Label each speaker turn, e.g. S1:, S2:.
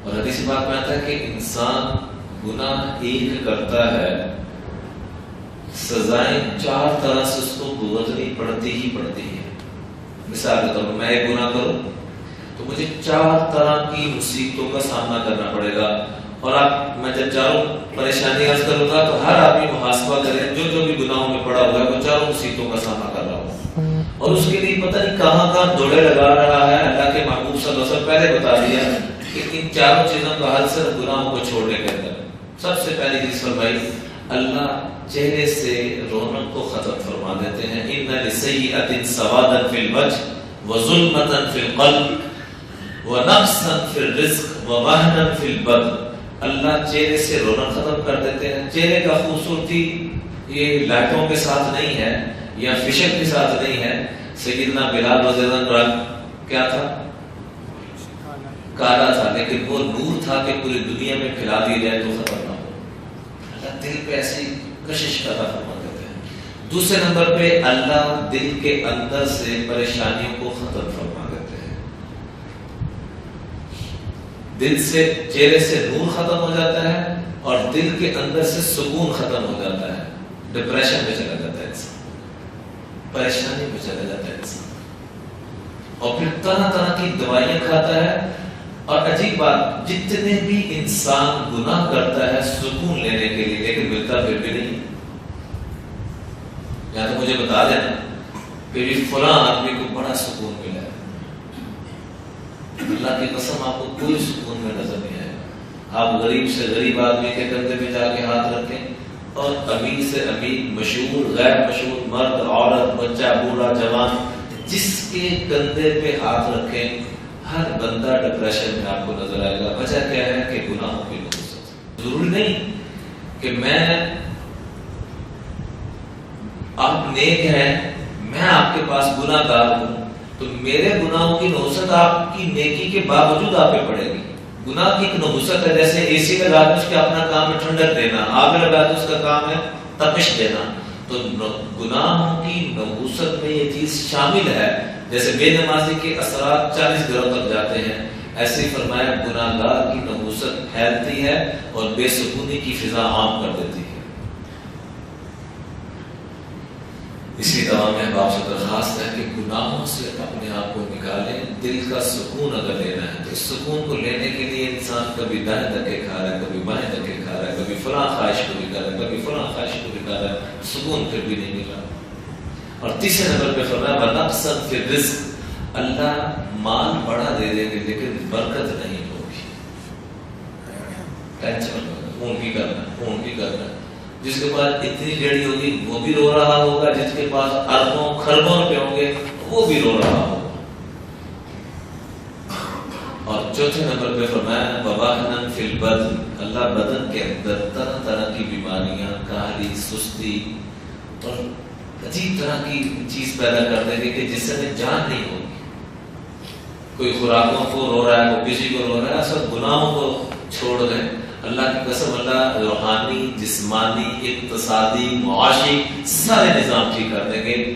S1: اور حدیث پاک میں آتا ہے کہ انسان گناہ ایک کرتا ہے، سزائیں 4 طرح سے اس کو بھگتنی پڑتی ہی پڑتی ہے۔ مثال کے طور پر میں ایک گناہ کروں تو مجھے 4 طرح کی مصیبتوں کا سامنا کرنا پڑے گا، اور میں جب چاروں پریشانی عرض کروں گا تو ہر آدمی محاسبہ کرے جو بھی گناہوں میں پڑا ہوا ہے وہ چاروں مصیبتوں کا سامنا کر رہا ہوں، اور اس کے لیے پتہ نہیں کہاں کہاں دوڑے لگا رہا ہے۔ اللہ کے محبوب صلی اللہ علیہ وسلم پہلے بتا دیا کہ ان چاروں چیزوں کا حل صرف گناہوں کو چھوڑنے کے اندر۔ سب سے پہلی چیز فرمائی، اللہ چہرے سے رونق کو ختم فرما دیتے ہیں۔ ان لسیئۃ سوادا فی الوجہ وظلمۃ فی القلب ونقصا فی الرزق ووہنا فی البدن۔ اللہ چہرے سے رونق ختم کر دیتے ہیں۔ چہرے کا خوبصورتی یہ لائٹوں کے ساتھ نہیں ہے یا فشن کے ساتھ نہیں ہے۔ سیدنا بلال رضی اللہ عنہ کیا تھا؟ کالا تھا، لیکن وہ نور تھا کہ پوری دنیا میں پھیلا دیا جائے تو ختم نہ ہو۔ اللہ دل پہ ایسی کشش پیدا فرما دیتے ہیں۔ دوسرے نمبر پہ اللہ دل کے اندر سے پریشانیوں کو ختم فرما دیتے ہیں۔ دل سے چہرے سے نور ختم ہو جاتا ہے اور دل کے اندر سے سکون ختم ہو جاتا ہے۔ ڈپریشن میں چلا جاتا ہے انسان، پریشانی میں چلا جاتا ہے انسان، اور پھر طرح طرح کی دوائیاں کھاتا ہے۔ اور عجیب بات، جتنے بھی انسان گناہ کرتا ہے سکون لینے کے لیے، لیکن ملتا پھر بھی نہیں۔ یا تو مجھے بتا دینا کہ بھی فلاں آدمی کو بڑا سکون ملا ہے، اللہ کی قسم آپ کو کوئی سکون میں نظر نہیں آئے گا۔ آپ غریب سے غریب آدمی کے کندھے پہ جا کے ہاتھ رکھیں، اور امیر سے امیر، مشہور غیر مشہور، مرد عورت، بچہ بوڑھا جوان، جس کے کندھے پہ ہاتھ رکھیں ہر بندہ ڈپریشن میں آپ کو نظر آئے گا۔ وجہ کیا ہے کہ گناہوں کی نحوست۔ ضروری نہیں کہ آپ نیک ہیں، میں آپ کے پاس گناہ گار ہوں تو میرے گناہوں کی نحوست آپ کی نیکی کے باوجود آپ پہ پڑے گی۔ گناہ کی ایک نحوست ہے، جیسے اے سی لگا کے اس کے اپنا کام ہے ٹھنڈک دینا، آگ لگا کے اس کا کام ہے تپش دینا۔ تو گناہوں کی نحوست میں یہ چیز شامل ہے۔ جیسے بے نمازی کے اثرات 40 گھروں تک جاتے ہیں، ایسے فرمایا گناہ گار کی نحوست پھیلتی ہے اور بے سکونی کی فضا عام کر دیتی ہے۔ اسی طرح میں باپ سے درخواست ہے کہ گناہوں سے اپنے آپ کو نکالیں۔ دل کا سکون اگر لینا ہے تو اس سکون کو لینے کے لیے انسان کبھی دائیں دھکے کھا رہا ہے، کبھی بائیں دھکے کھا رہا ہے، کبھی فلاں خواہش کو بھی کر رہا ہے، کبھی فلاں خواہش کو بھی کر رہا ہے، سکون پھر بھی نہیں مل رہا۔ اور تیسرے نمبر پہ فرمایا وَنَقْصًا فِي الرِّزْقِ، اللہ مال بڑا دے دیں گے لیکن برکت نہیں ہوگی۔ ٹینشن ہوگا، خون بھی کرنا، جس کے پاس اتنی ریڑھی ہوگی وہ بھی رو رہا ہوگا، جس کے پاس اربوں خربوں روپے ہوں گے وہ بھی رو رہا ہوگا۔ اور چوتھے نمبر پہ فرمایا وَوَهْنًا فِي الْبَدْنِ، اللہ بدن کے اندر طرح طرح کی بیماریاں، کاہلی، سستی اور عجیب طرح کی چیز پیدا کر دیں گے کہ جس سے ہمیں جان نہیں ہوگی۔ کوئی خوراکوں کو رو رہا ہے، کوئی کسی کو رو رہا ہے، سب گناہوں کو چھوڑ دیں۔ اللہ کی قسم اللہ روحانی، جسمانی، اقتصادی، معاشی سارے نظام ٹھیک کر دیں گے۔